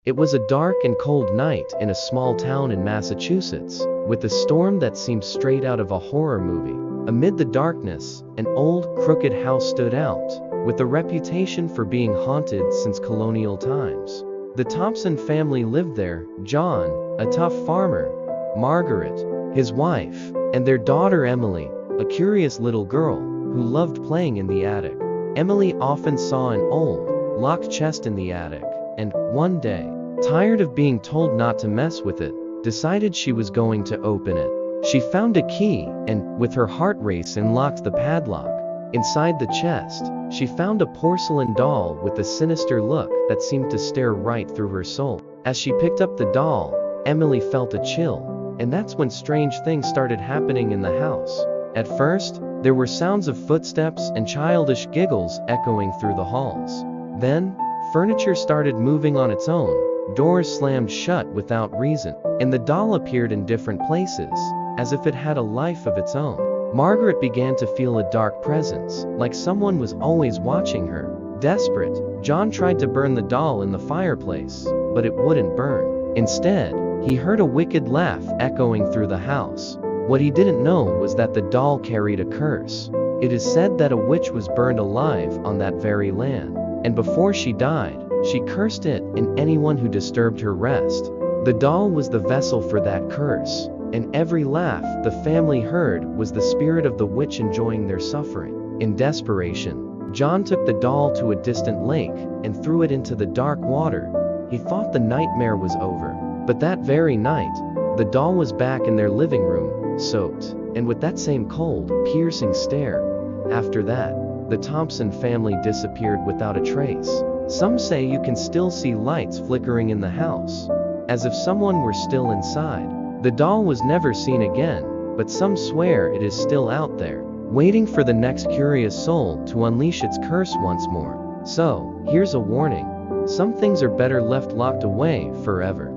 It was a dark and cold night in a small town in Massachusetts, with a storm that seemed straight out of a horror movie. Amid the darkness, an old, crooked house stood out, with a reputation for being haunted since colonial times. The Thompson family lived there: John, a tough farmer; Margaret, his wife; and their daughter Emily, a curious little girl who loved playing in the attic. Emily often saw an old, locked chest in the attic, and, one day, tired of being told not to mess with it, decided she was going to open it. She found a key and, with her heart race, unlocked the padlock. Inside the chest, she found a porcelain doll with a sinister look that seemed to stare right through her soul. As she picked up the doll, Emily felt a chill, and that's when strange things started happening in the house. At first, there were sounds of footsteps and childish giggles echoing through the halls. Then, furniture started moving on its own, doors slammed shut without reason, and the doll appeared in different places, as if it had a life of its own. Margaret began to feel a dark presence, like someone was always watching her. Desperate, John tried to burn the doll in the fireplace, but it wouldn't burn. Instead, he heard a wicked laugh echoing through the house. What he didn't know was that the doll carried a curse. It is said that a witch was burned alive on that very land, and before she died, she cursed it and anyone who disturbed her rest. The doll was the vessel for that curse, and every laugh the family heard was the spirit of the witch enjoying their suffering. In desperation, John took the doll to a distant lake and threw it into the dark water. He thought the nightmare was over, but that very night, the doll was back in their living room, soaked, and with that same cold, piercing stare. After that, the Thompson family disappeared without a trace. Some say you can still see lights flickering in the house, as if someone were still inside. The doll was never seen again, but some swear it is still out there, waiting for the next curious soul to unleash its curse once more. So, here's a warning: some things are better left locked away forever.